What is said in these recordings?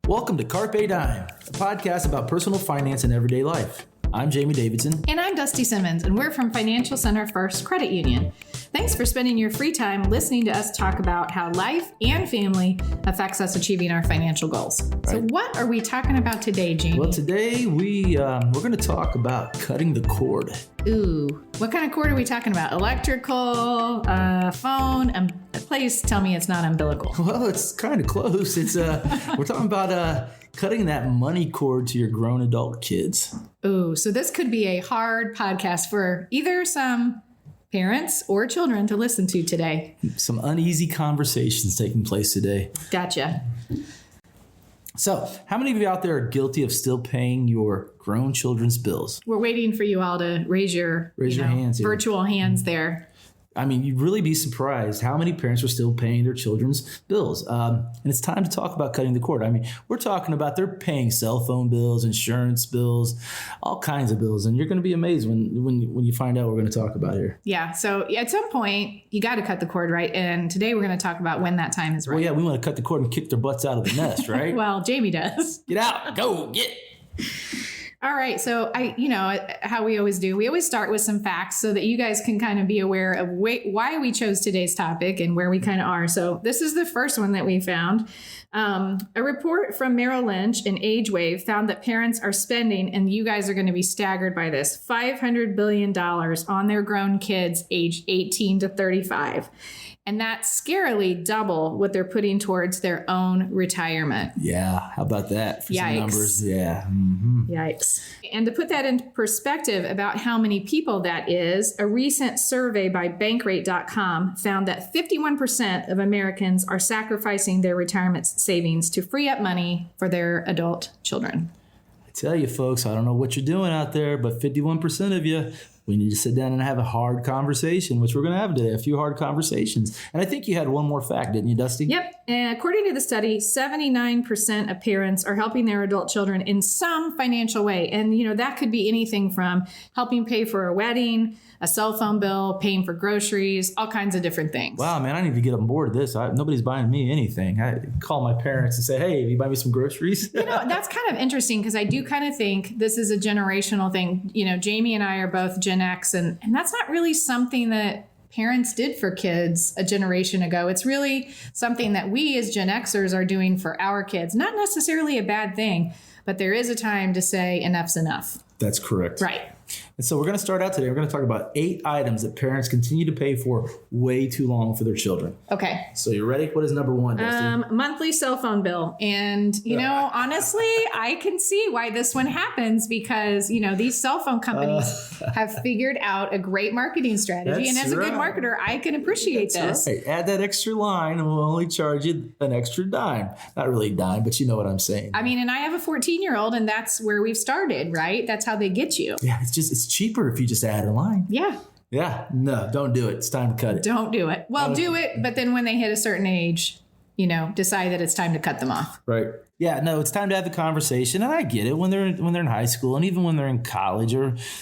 Welcome to Carpe Dime, a podcast about personal finance and everyday life. I'm Jamie Davidson. And I'm Dusty Simmons, and we're from Financial Center First Credit Union. Thanks for spending your free time listening to us talk about how life and family affects us achieving our financial goals. Right. So what are we talking about today, Jamie? Well, today we're going to talk about cutting the cord. Ooh, what kind of cord are we talking about? Electrical, phone, please tell me it's not umbilical. Well, it's kind of close. It's we're talking about cutting that money cord to your grown adult kids. Ooh, so this could be a hard podcast for either some parents or children to listen to today. Some uneasy conversations taking place today. Gotcha. So, how many of you out there are guilty of still paying your grown children's bills? We're waiting for you all to raise your hands here. Virtual hands there. I mean, you'd really be surprised how many parents are still paying their children's bills. And it's time to talk about cutting the cord. I mean, we're talking about they're paying cell phone bills, insurance bills, all kinds of bills. And you're going to be amazed when you find out what we're going to talk about here. Yeah. So at some point, you got to cut the cord, right? And today we're going to talk about when that time is right. Well, yeah, we want to cut the cord and kick their butts out of the nest, right? Well, Jamie does. Get out. Go. Get. All right. So how we always do, we always start with some facts so that you guys can kind of be aware of why we chose today's topic and where we kind of are. So this is the first one that we found. A report from Merrill Lynch and AgeWave found that parents are spending, and you guys are going to be staggered by this, $500 billion on their grown kids aged 18 to 35. And that's scarily double what they're putting towards their own retirement. Yeah. How about that for Yikes. some numbers? Yeah. Mm-hmm. Yikes. And to put that in perspective about how many people that is, a recent survey by Bankrate.com found that 51% of Americans are sacrificing their retirement savings to free up money for their adult children. I tell you, folks, I don't know what you're doing out there, but 51% of you, we need to sit down and have a hard conversation, which we're going to have today, a few hard conversations. And I think you had one more fact, didn't you, Dusty? Yep. And according to the study, 79% of parents are helping their adult children in some financial way. And, that could be anything from helping pay for a wedding, a cell phone bill, paying for groceries, all kinds of different things. Wow, man, I need to get on board with this. Nobody's buying me anything. I call my parents and say, hey, will you buy me some groceries? That's kind of interesting because I do kind of think this is a generational thing. Jamie and I are both Gen X, and that's not really something that parents did for kids a generation ago. It's really something that we as Gen Xers are doing for our kids. Not necessarily a bad thing, but there is a time to say enough's enough. That's correct. Right. And so we're going to start out today. We're going to talk about 8 items that parents continue to pay for way too long for their children. Okay. So you ready? What is number 1, Dusty? Monthly cell phone bill. And, honestly, I can see why this one happens because, these cell phone companies have figured out a great marketing strategy. And as a good marketer, I can appreciate this. Right. Add that extra line and we'll only charge you an extra dime. Not really a dime, but you know what I'm saying. I mean, and I have a 14-year-old and that's where we've started, right? That's how they get you. Yeah, it's cheaper if you just add a line. Yeah. Yeah. No, don't do it. It's time to cut it. Don't do it. Well, do it. But then when they hit a certain age, decide that it's time to cut them off. Right. Yeah. No, it's time to have the conversation. And I get it when they're in high school and even when they're in college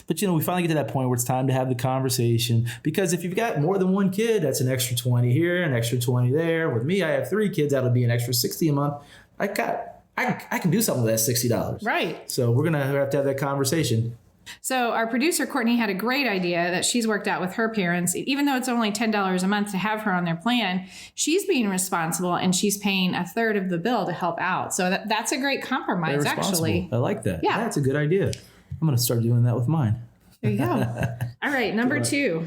but we finally get to that point where it's time to have the conversation, because if you've got more than one kid, that's an extra 20 here, an extra 20 there. With me, I have 3 kids. That'll be an extra 60 a month. I can do something with that $60. Right. So we're going to have that conversation. So our producer, Courtney, had a great idea that she's worked out with her parents. Even though it's only $10 a month to have her on their plan, she's being responsible and she's paying a third of the bill to help out. So that's a great compromise, actually. I like that. Yeah. That's a good idea. I'm going to start doing that with mine. There you go. All right. Number 2.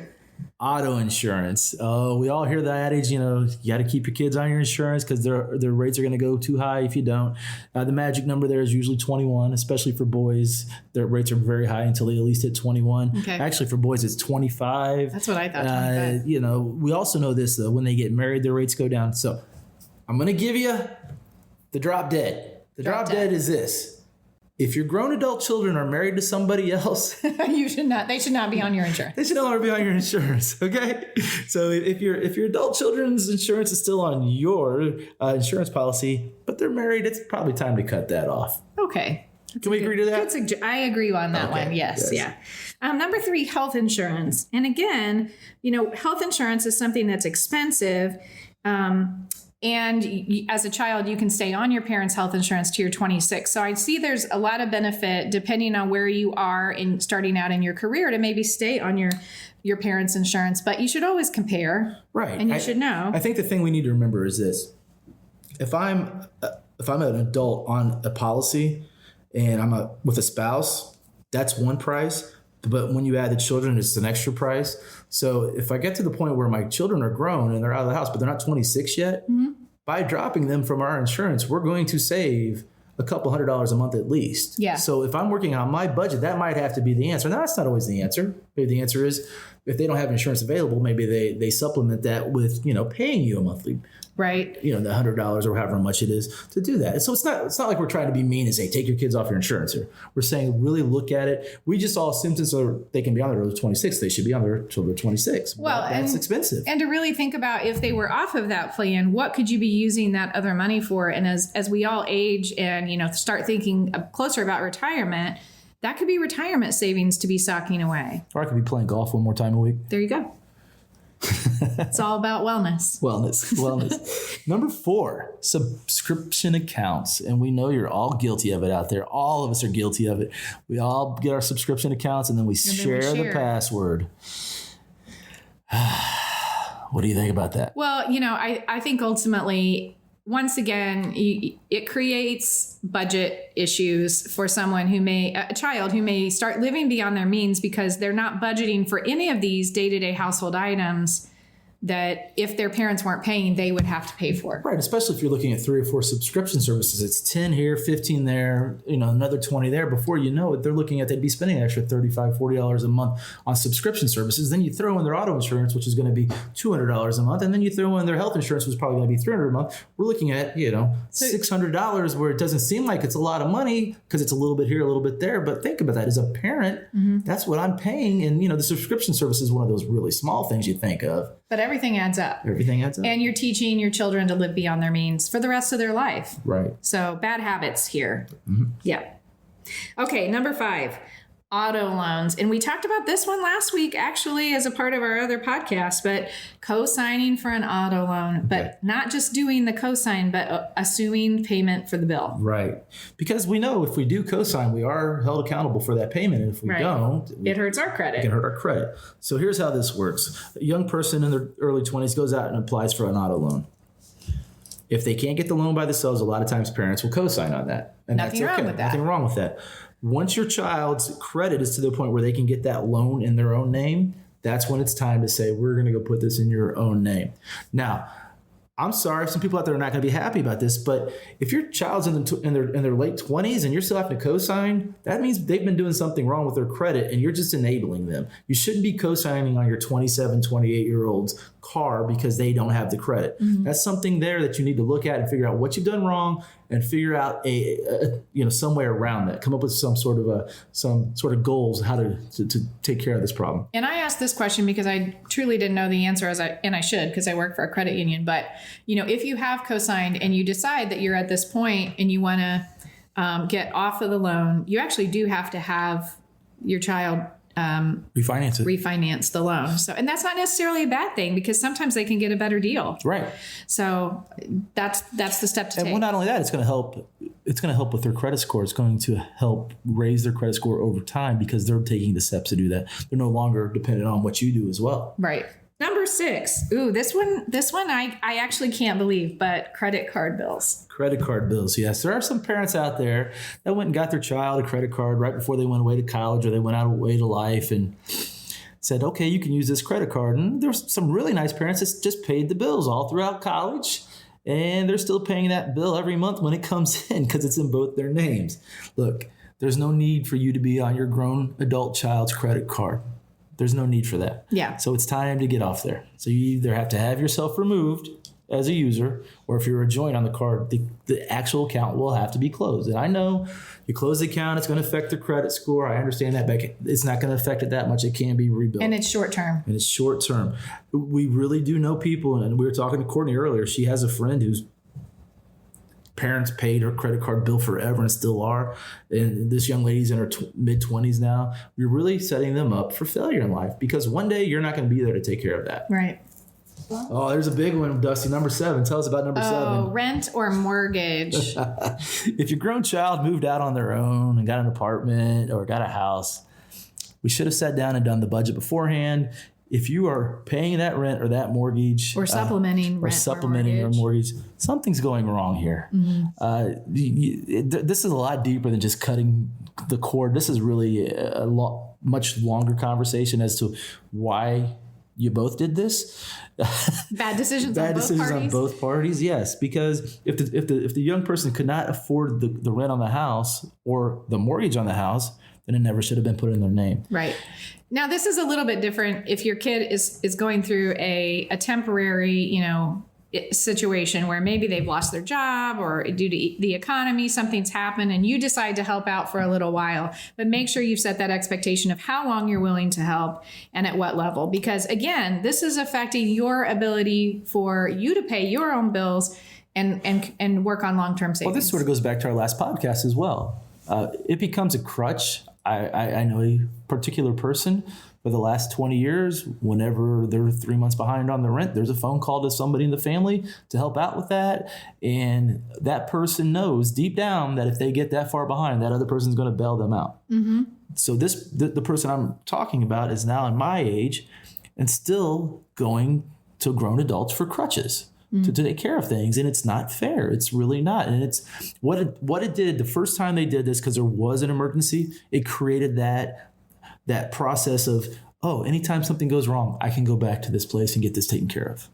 Auto insurance. Oh, we all hear the adage, you got to keep your kids on your insurance because their rates are going to go too high if you don't. The magic number there is usually 21, especially for boys. Their rates are very high until they at least hit 21. Okay. Actually, for boys, it's 25. That's what I thought. We also know this, though. When they get married, their rates go down. So I'm going to give you the drop dead. The drop dead is this. If your grown adult children are married to somebody else, they should not be on your insurance. They should no longer be on your insurance. Okay. So if your adult children's insurance is still on your insurance policy, but they're married, it's probably time to cut that off. Okay. Can we agree to that? I agree on that one. Yes. Yeah. Number 3, health insurance. And again, health insurance is something that's expensive. And as a child, you can stay on your parents' health insurance to your 26. So I see there's a lot of benefit depending on where you are in starting out in your career to maybe stay on your parents' insurance. But you should always compare. Right. And you should know. I think the thing we need to remember is this. If I'm an adult on a policy and I'm with a spouse, that's one price. But when you add the children, it's an extra price. So if I get to the point where my children are grown and they're out of the house, but they're not 26 yet, by dropping them from our insurance, we're going to save a couple $100 a month at least. Yeah. So if I'm working on my budget, that might have to be the answer. Now, that's not always the answer. Maybe the answer is if they don't have insurance available, maybe they supplement that with, paying you a monthly, right, the $100 or however much it is to do that. And so it's not like we're trying to be mean and say, take your kids off your insurance here. We're saying really look at it. We just saw symptoms are they can be on there until 26. They should be on there until they're 26. Well, that's expensive. And to really think about if they were off of that plan, what could you be using that other money for? And as we all age and, start thinking closer about retirement, that could be retirement savings to be socking away. Or I could be playing golf one more time a week. There you go. It's all about wellness. Wellness. Number 4, subscription accounts. And we know you're all guilty of it out there. All of us are guilty of it. We all get our subscription accounts and then we share the password. What do you think about that? Well, I think ultimately, once again, it creates budget issues for someone a child who may start living beyond their means because they're not budgeting for any of these day-to-day household items that if their parents weren't paying, they would have to pay for. Right, especially if you're looking at 3 or 4 subscription services. It's 10 here, 15 there, another 20 there. Before you know it, they're looking at they'd be spending an extra $35, $40 a month on subscription services. Then you throw in their auto insurance, which is going to be $200 a month. And then you throw in their health insurance, which is probably going to be $300 a month. We're looking at, $600 where it doesn't seem like it's a lot of money because it's a little bit here, a little bit there. But think about that. As a parent, that's what I'm paying. And, the subscription service is one of those really small things you think of. But everything adds up. Everything adds up. And you're teaching your children to live beyond their means for the rest of their life. Right. So bad habits here. Yeah. Okay, number 5, auto loans. And we talked about this one last week, actually, as a part of our other podcast, but co-signing for an auto loan, but not just doing the co-sign, but assuming payment for the bill. Right. Because we know if we do co-sign, we are held accountable for that payment. And if we don't, it hurts our credit. It can hurt our credit. So here's how this works. A young person in their early 20s goes out and applies for an auto loan. If they can't get the loan by themselves, a lot of times parents will co-sign on that. And Nothing that's okay. wrong with that. Nothing wrong with that. Once your child's credit is to the point where they can get that loan in their own name, that's when it's time to say, we're going to go put this in your own name. Now, I'm sorry, some people out there are not going to be happy about this, but if your child's in their late 20s and you're still having to co-sign, that means they've been doing something wrong with their credit and you're just enabling them. You shouldn't be co-signing on your 27, 28-year-old's car because they don't have the credit. That's something there that you need to look at and figure out what you've done wrong and figure out some way around that. Come up with some sort of goals how to take care of this problem. And I asked this question because I truly didn't know the answer and I should because I work for a credit union. But if you have co-signed and you decide that you're at this point and you want to get off of the loan, you actually do have to have your child refinance the loan. So, and that's not necessarily a bad thing because sometimes they can get a better deal. Right. So that's the step to take. And not only that, it's going to help. It's going to help with their credit score. It's going to help raise their credit score over time because they're taking the steps to do that. They're no longer dependent on what you do as well. Right. Number 6. Ooh, this one I actually can't believe, but credit card bills. Credit card bills, yes. There are some parents out there that went and got their child a credit card right before they went away to college or they went out away to life and said, okay, you can use this credit card. And there's some really nice parents that just paid the bills all throughout college. And they're still paying that bill every month when it comes in because it's in both their names. Look, there's no need for you to be on your grown adult child's credit card. There's no need for that. Yeah. So it's time to get off there. So you either have to have yourself removed as a user, or if you're a joint on the card, the actual account will have to be closed. And I know you close the account, it's going to affect the credit score. I understand that, but it's not going to affect it that much. It can be rebuilt. And it's short term. We really do know people, and we were talking to Courtney earlier. She has a friend whose parents paid her credit card bill forever and still are. And this young lady's in her mid-20s now. We're really setting them up for failure in life because one day you're not going to be there to take care of that. Right. Oh, there's a big one, Dusty. Number 7. Tell us about number 7. Rent or mortgage. If your grown child moved out on their own and got an apartment or got a house, we should have sat down and done the budget beforehand. If you are paying that rent or that mortgage, Or supplementing rent your mortgage, something's going wrong here. This is a lot deeper than just cutting the cord. This is really a much longer conversation as to why you both did this. Bad decisions Bad on both decisions parties. on both parties, yes. Because if the young person could not afford the rent on the house or the mortgage on the house, then it never should have been put in their name. Right. Now, this is a little bit different if your kid is going through a temporary, situation where maybe they've lost their job or due to the economy, something's happened and you decide to help out for a little while. But make sure you've set that expectation of how long you're willing to help and at what level. Because again, this is affecting your ability for you to pay your own bills and work on long-term savings. Well, this sort of goes back to our last podcast as well. It becomes a crutch. I know a particular person for the last 20 years, whenever they're 3 months behind on the rent, there's a phone call to somebody in the family to help out with that. And that person knows deep down that if they get that far behind, that other person's going to bail them out. Mm-hmm. So the person I'm talking about is now in my age and still going to grown adults for crutches. To take care of things, and it's not fair. It's really not. And it's what it did the first time they did this, because there was an emergency. It created that process of, anytime something goes wrong, I can go back to this place and get this taken care of.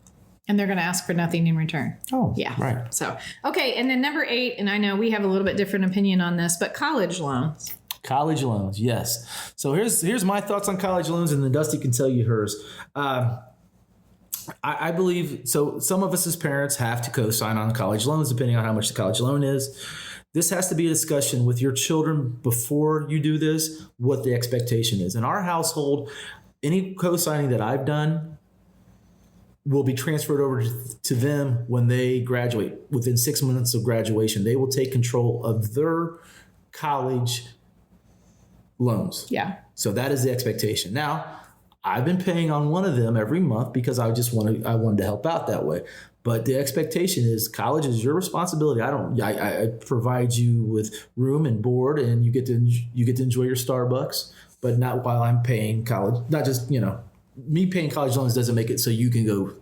And they're going to ask for nothing in return. Oh, yeah. Right. So, okay. And then number 8, and I know we have a little bit different opinion on this, but college loans. College loans, yes. So here's my thoughts on college loans, and then Dusty can tell you hers. I believe, so some of us as parents have to co-sign on college loans, depending on how much the college loan is. This has to be a discussion with your children before you do this, what the expectation is. In our household, any co-signing that I've done will be transferred over to them when they graduate. Within 6 months of graduation, they will take control of their college loans. Yeah. So that is the expectation. Now, I've been paying on one of them every month because I wanted to help out that way. But the expectation is college is your responsibility. I provide you with room and board, and you get to enjoy your Starbucks, but not while I'm paying college. Not just, me paying college loans doesn't make it so you can go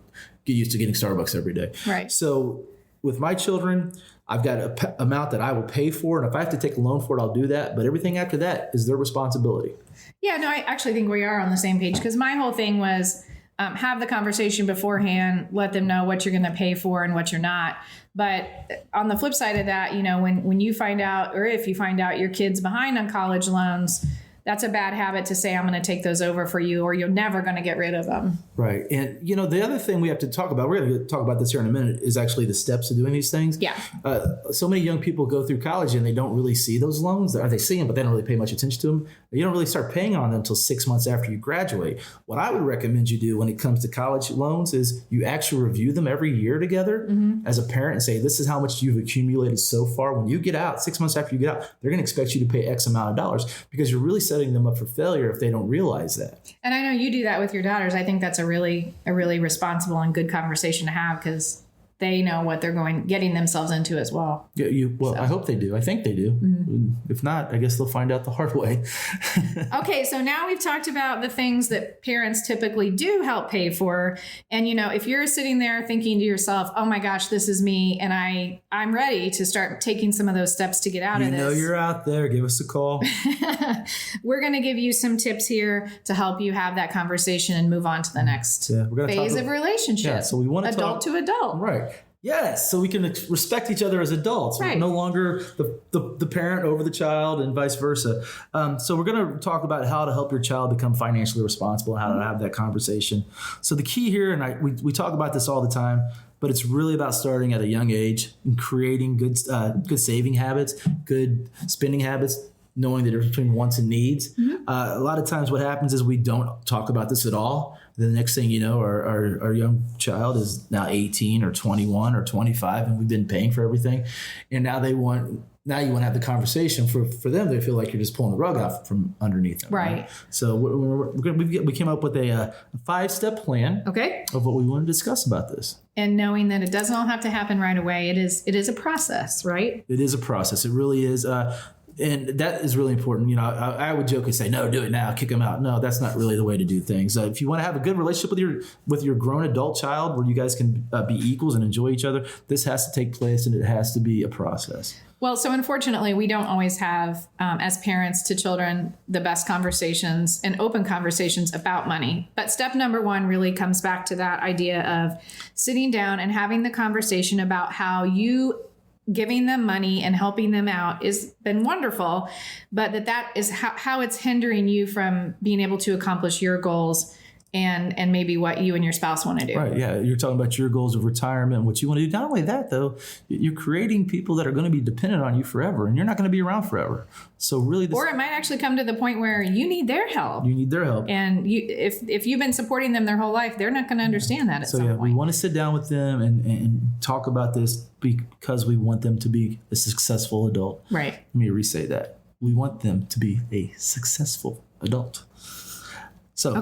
get used to getting Starbucks every day. Right. So with my children, I've got an amount that I will pay for, and if I have to take a loan for it, I'll do that. But everything after that is their responsibility. Yeah, no, I actually think we are on the same page, because my whole thing was have the conversation beforehand, let them know what you're going to pay for and what you're not. But on the flip side of that, when you find out, or if you find out your kid's behind on college loans, that's a bad habit to say, I'm going to take those over for you, or you're never going to get rid of them. Right. And, the other thing we have to talk about, we're going to talk about this here in a minute, is actually the steps of doing these things. Yeah. So many young people go through college and they don't really see those loans. Or they see them, but they don't really pay much attention to them. You don't really start paying on them until 6 months after you graduate. What I would recommend you do when it comes to college loans is you actually review them every year together as a parent and say, this is how much you've accumulated so far. When you get out, 6 months after you get out, they're going to expect you to pay X amount of dollars, because you're really setting them up for failure if they don't realize that. And I know you do that with your daughters. I think that's a really responsible and good conversation to have, because they know what they're getting themselves into as well. Yeah, I hope they do. I think they do. Mm-hmm. If not, I guess they'll find out the hard way. Okay, so now we've talked about the things that parents typically do help pay for. And, if you're sitting there thinking to yourself, oh my gosh, this is me, and I'm ready to start taking some of those steps to get out of this. You're out there. Give us a call. We're going to give you some tips here to help you have that conversation and move on to the next phase of relationship. Yeah, so we want to adult to adult. Right. Yes, so we can respect each other as adults. Right. We're no longer the parent over the child and vice versa. So we're going to talk about how to help your child become financially responsible and how to have that conversation. So the key here, and we talk about this all the time, but it's really about starting at a young age and creating good saving habits, good spending habits, knowing the difference between wants and needs. Mm-hmm. A lot of times what happens is we don't talk about this at all. The next thing you know, our young child is now 18 or 21 or 25, and we've been paying for everything. And now they want now you want to have the conversation for them. They feel like you're just pulling the rug out from underneath them. Right. So we came up with a 5-step plan Okay. of what we want to discuss about this. And knowing that it doesn't all have to happen right away. It is a process, right? It is a process. It really is. And that is really important. You know, I would joke and say, no, do it now, kick them out. No, that's not really the way to do things. If you want to have a good relationship with your grown adult child where you guys can be equals and enjoy each other, this has to take place and it has to be a process. Well, so unfortunately, we don't always have, as parents to children, the best conversations and open conversations about money. But step number 1 really comes back to that idea of sitting down and having the conversation about how you giving them money and helping them out has been wonderful, but that is how it's hindering you from being able to accomplish your goals and maybe what you and your spouse want to do. Right. Yeah. You're talking about your goals of retirement, what you want to do. Not only that, though, you're creating people that are going to be dependent on you forever, and you're not going to be around forever. So really, or it might actually come to the point where you need their help. You need their help. And if you've been supporting them their whole life, they're not going to understand that at some point. We want to sit down with them and talk about this because we want them to be a successful adult. Right. Let me re-say that. We want them to be a successful adult. So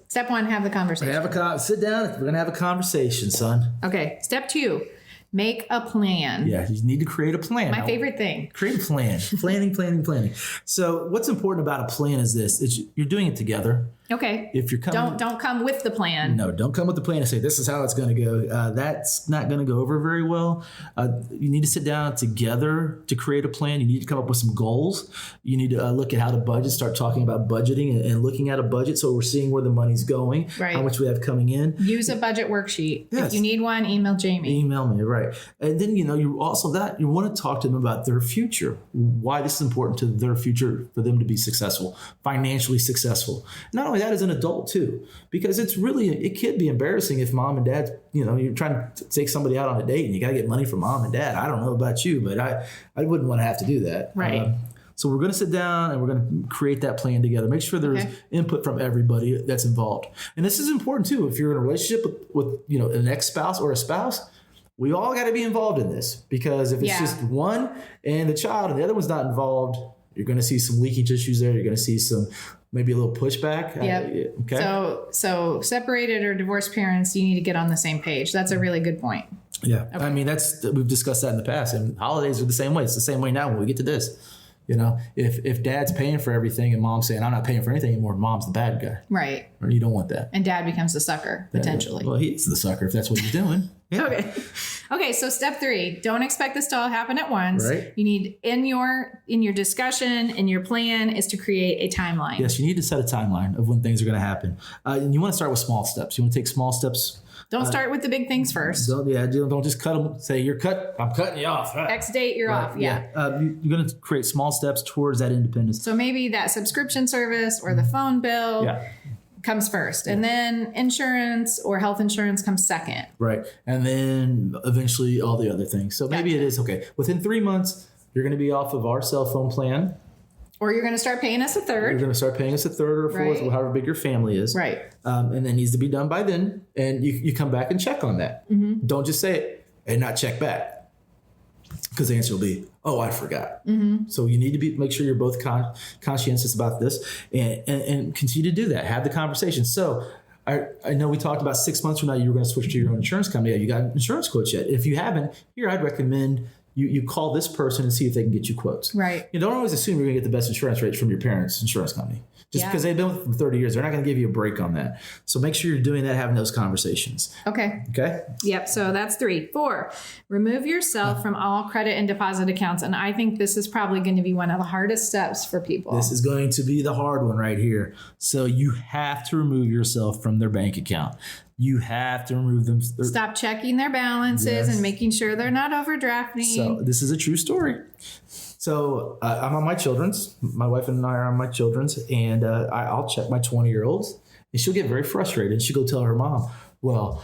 step 1, have the conversation. Sit down. We're going to have a conversation, son. Okay. Step 2, make a plan. Yeah, you need to create a plan. My favorite thing. Create a plan. Planning. So what's important about a plan is this. You're doing it together. Okay. If you're coming, don't come with the plan. No, don't come with the plan and say, this is how it's going to go. That's not going to go over very well. You need to sit down together to create a plan. You need to come up with some goals. You need to look at how to budget, start talking about budgeting and looking at a budget. So we're seeing where the money's going, right. How much we have coming in. Use a budget worksheet. Yes. If you need one, email Jamie. Email me, right. And then, you want to talk to them about their future, why this is important to their future for them to be successful, financially successful. Not only that, as an adult too, because it could be embarrassing if mom and dad, you're trying to take somebody out on a date and you got to get money from mom and dad. I don't know about you, but I wouldn't want to have to do that. Right. So we're going to sit down and we're going to create that plan together. Make sure there's input from everybody that's involved. And this is important too. If you're in a relationship with an ex-spouse or a spouse, we all got to be involved in this, because if it's just one and the child and the other one's not involved, you're going to see some leakage issues there. You're going to see maybe a little pushback. Yep. Okay. So separated or divorced parents, you need to get on the same page. That's a really good point. Yeah. Okay. I mean, we've discussed that in the past, and holidays are the same way. It's the same way now when we get to this. If dad's paying for everything and mom's saying, I'm not paying for anything anymore, mom's the bad guy. Right. Or you don't want that. And dad becomes the sucker, potentially. Well, he's the sucker if that's what he's doing. Yeah. Okay. So step 3, don't expect this to all happen at once. Right. You need in your discussion, in your plan, is to create a timeline. Yes, you need to set a timeline of when things are going to happen. And you want to start with small steps. You want to take small steps. Don't start with the big things first. Don't just cut them. Say, you're cut. I'm cutting you off. X date, you're off. Yeah. You're going to create small steps towards that independence. So maybe that subscription service or the phone bill comes first, and then insurance or health insurance comes second. Right. And then eventually all the other things. So maybe it is, within 3 months, you're going to be off of our cell phone plan. Or you're going to start paying us a third. You're going to start paying us a third or a fourth, right. However big your family is. Right. And that needs to be done by then. And you come back and check on that. Mm-hmm. Don't just say it and not check back. Because the answer will be, oh, I forgot. Mm-hmm. So you need to make sure you're both conscientious about this and continue to do that. Have the conversation. So I know we talked about 6 months from now, you were going to switch to your own insurance company. Have you got insurance quotes yet? If you haven't, I'd recommend you call this person and see if they can get you quotes. Right. You don't always assume you're going to get the best insurance rates from your parents' insurance company. Just because they've been with it for 30 years, they're not going to give you a break on that. So make sure you're doing that, having those conversations. Okay. Okay. Yep. So that's 3. 4, remove yourself from all credit and deposit accounts. And I think this is probably going to be one of the hardest steps for people. This is going to be the hard one right here. So you have to remove yourself from their bank account. You have to remove them. Stop checking their balances and making sure they're not overdrafting. So this is a true story. So I'm on my children's. My wife and I are on my children's, and I'll check my 20-year-olds, and she'll get very frustrated. And she'll go tell her mom, well,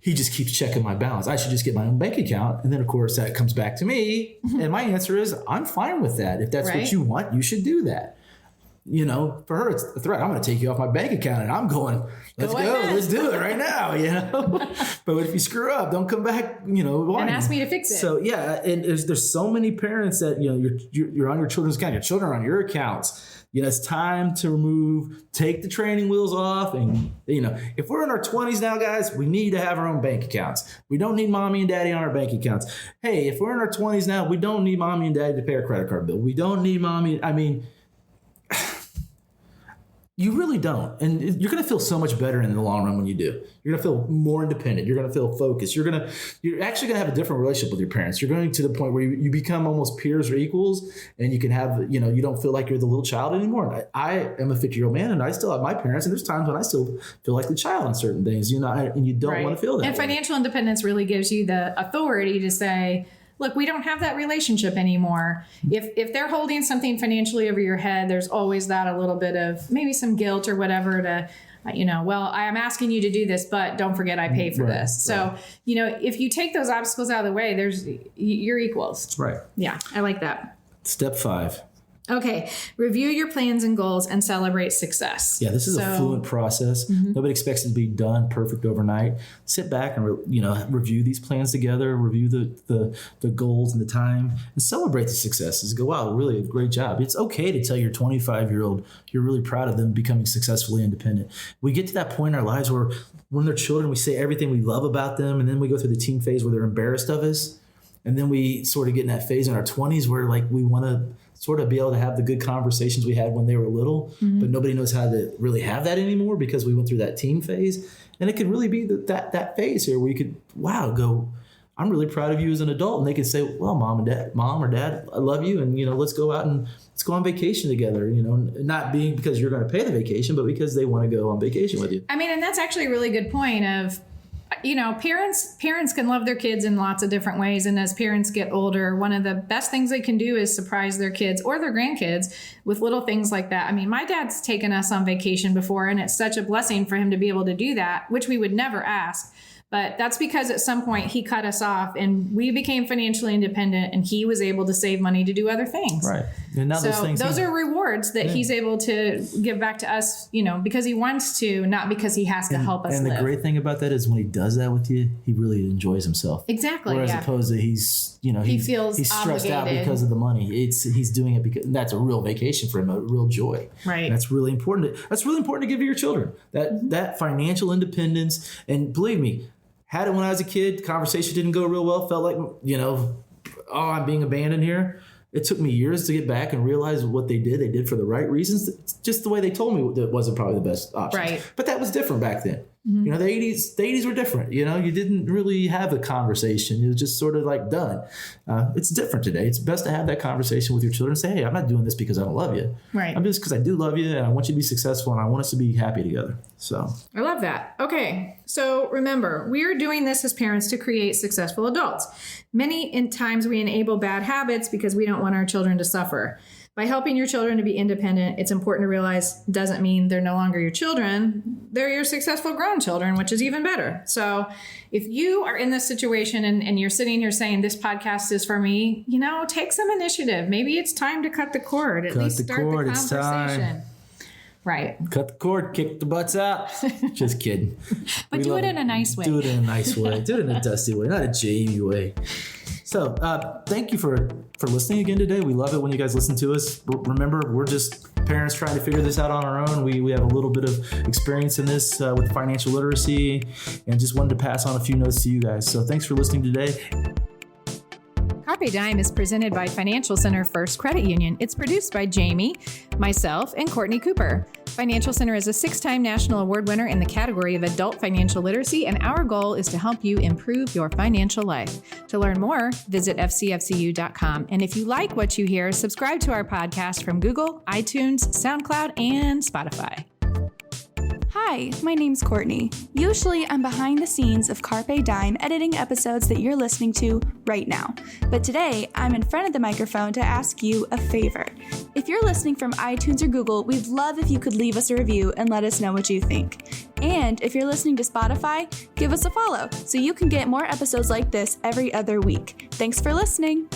he just keeps checking my balance. I should just get my own bank account. And then, of course, that comes back to me. Mm-hmm. And my answer is, I'm fine with that. If that's what you want, you should do that. for her, it's a threat. I'm going to take you off my bank account, and I'm going, let's go, let's do it right now, But if you screw up, don't come back, and ask me to fix it. So yeah, and there's so many parents that you're on your children's account, your children are on your accounts. It's time to take the training wheels off, and if we're in our 20s now, guys, we need to have our own bank accounts. We don't need mommy and daddy on our bank accounts. Hey, if we're in our 20s now, we don't need mommy and daddy to pay our credit card bill. We don't need mommy. You really don't. And you're going to feel so much better in the long run when you do. You're going to feel more independent. You're going to feel focused. You're actually going to have a different relationship with your parents. You're going to the point where you become almost peers or equals, and you can have, you don't feel like you're the little child anymore. And I am a 50-year-old man, and I still have my parents, and there's times when I still feel like the child on certain things, and you don't want to feel that. And financial independence really gives you the authority to say, look, we don't have that relationship anymore. If they're holding something financially over your head, there's always that a little bit of maybe some guilt or whatever to, well, I am asking you to do this, but don't forget I pay for this. So, if you take those obstacles out of the way, you're equals. Right. Yeah, I like that. Step 5. Okay. Review your plans and goals and celebrate success. Yeah, this is a fluent process. Nobody expects it to be done perfect overnight. Sit back and review these plans together, review the goals and the time, and celebrate the successes. Go, wow, really a great job. It's okay to tell your 25-year-old you're really proud of them becoming successfully independent. We get to that point in our lives where when they're children, we say everything we love about them, and then we go through the teen phase where they're embarrassed of us. And then we sort of get in that phase in our 20s where we want to sort of be able to have the good conversations we had when they were little, but nobody knows how to really have that anymore because we went through that teen phase. And it could really be that phase here where you could, go, I'm really proud of you as an adult. And they could say, well, mom or dad, I love you. And, let's go out and let's go on vacation together, not being because you're going to pay the vacation, but because they want to go on vacation with you. And that's actually a really good point of, parents can love their kids in lots of different ways. And as parents get older, one of the best things they can do is surprise their kids or their grandkids with little things like that. My dad's taken us on vacation before, and it's such a blessing for him to be able to do that, which we would never ask. But that's because at some point he cut us off and we became financially independent, and he was able to save money to do other things. Right. And now those are rewards that he's able to give back to us, because he wants to, not because he has to help us live. And the great thing about that is when he does that with you, he really enjoys himself. Exactly. Whereas opposed to he's stressed obligated out because of the money. He's doing it because that's a real vacation for him, a real joy. Right. And that's really important. That's really important to give to your children. That financial independence. And believe me, had it when I was a kid, conversation didn't go real well, felt like, I'm being abandoned here. It took me years to get back and realize what they did for the right reasons. It's just the way they told me that wasn't probably the best option. Right. But that was different back then. The 80s were different. You didn't really have a conversation. It was just sort of like done. It's different today. It's best to have that conversation with your children and say, hey, I'm not doing this because I don't love you. Right. I'm just because I do love you and I want you to be successful and I want us to be happy together. So I love that. Okay. So remember, we are doing this as parents to create successful adults. Many times we enable bad habits because we don't want our children to suffer. By helping your children to be independent, it's important to realize doesn't mean they're no longer your children. They're your successful grown children, which is even better. So if you are in this situation and you're sitting here saying this podcast is for me, take some initiative. Maybe it's time to cut the cord. At least start the conversation. It's time. Right. Cut the cord, kick the butts out. Just kidding. But do it in a nice way. Do it in a nice way. Do it in a dusty way, not a Jamie way. So thank you for listening again today. We love it when you guys listen to us. Remember, we're just parents trying to figure this out on our own. We have a little bit of experience in this with financial literacy and just wanted to pass on a few notes to you guys. So thanks for listening today. Carpe Dime is presented by Financial Center First Credit Union. It's produced by Jamie, myself, and Courtney Cooper. Financial Center is a 6-time national award winner in the category of adult financial literacy, and our goal is to help you improve your financial life. To learn more, visit fcfcu.com. And if you like what you hear, subscribe to our podcast from Google, iTunes, SoundCloud, and Spotify. Hi, my name's Courtney. Usually I'm behind the scenes of Carpe Dime editing episodes that you're listening to right now. But today I'm in front of the microphone to ask you a favor. If you're listening from iTunes or Google, we'd love if you could leave us a review and let us know what you think. And if you're listening to Spotify, give us a follow so you can get more episodes like this every other week. Thanks for listening.